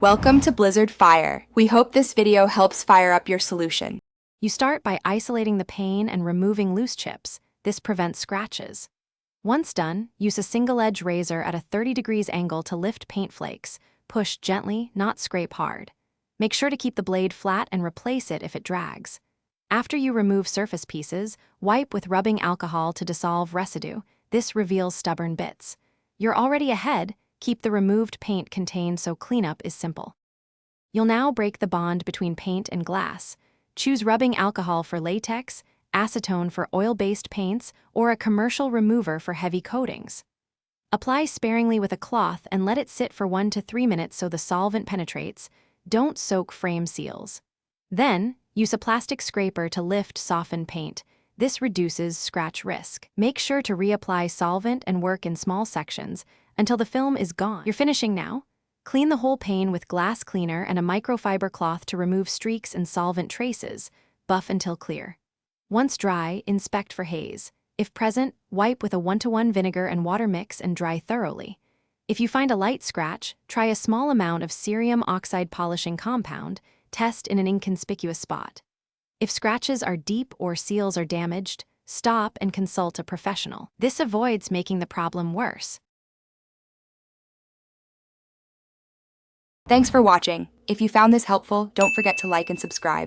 Welcome to Blizzard Fire. We hope this video helps fire up your solution. You start by isolating the pane and removing loose chips. This prevents scratches. Once done, use a single-edge razor at a 30 degrees angle to lift paint flakes. Push gently, not scrape hard. Make sure to keep the blade flat and replace it if it drags. After you remove surface pieces, wipe with rubbing alcohol to dissolve residue. This reveals stubborn bits. You're already ahead. Keep the removed paint contained so cleanup is simple. You'll now break the bond between paint and glass. Choose rubbing alcohol for latex, acetone for oil-based paints, or a commercial remover for heavy coatings. Apply sparingly with a cloth and let it sit for 1 to 3 minutes so the solvent penetrates. Don't soak frame seals. Then, use a plastic scraper to lift softened paint. This reduces scratch risk. Make sure to reapply solvent and work in small sections until the film is gone. You're finishing now. Clean the whole pane with glass cleaner and a microfiber cloth to remove streaks and solvent traces. Buff until clear. Once dry, inspect for haze. If present, wipe with a 1-to-1 vinegar and water mix and dry thoroughly. If you find a light scratch, try a small amount of cerium oxide polishing compound. Test in an inconspicuous spot. If scratches are deep or seals are damaged, stop and consult a professional. This avoids making the problem worse. Thanks for watching. If you found this helpful, don't forget to like and subscribe.